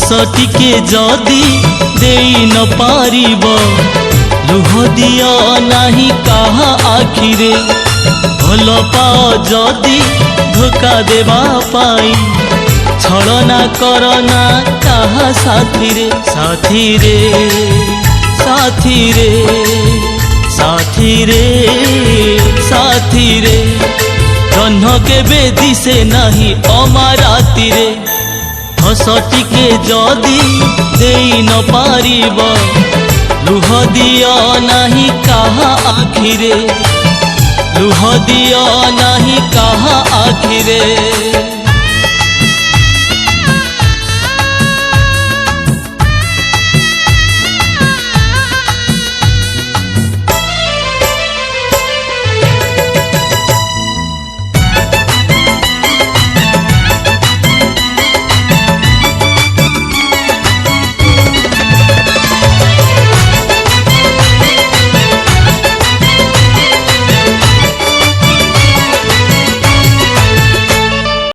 हस टिके जदि देई न पारिब लुह दियो नाही काहा आखिरे भल पाओ जदि धोखा देवा पाई छलना करना काहा साथी रे साथी रे साथी रे साथी रे साथी रे जह्न केबे दिसे नाही अमाराती रे हस टिके जदि देई न पारिब लुह दियो नाही काहा आखिरे लुह दियो नाही काहा आखिरे।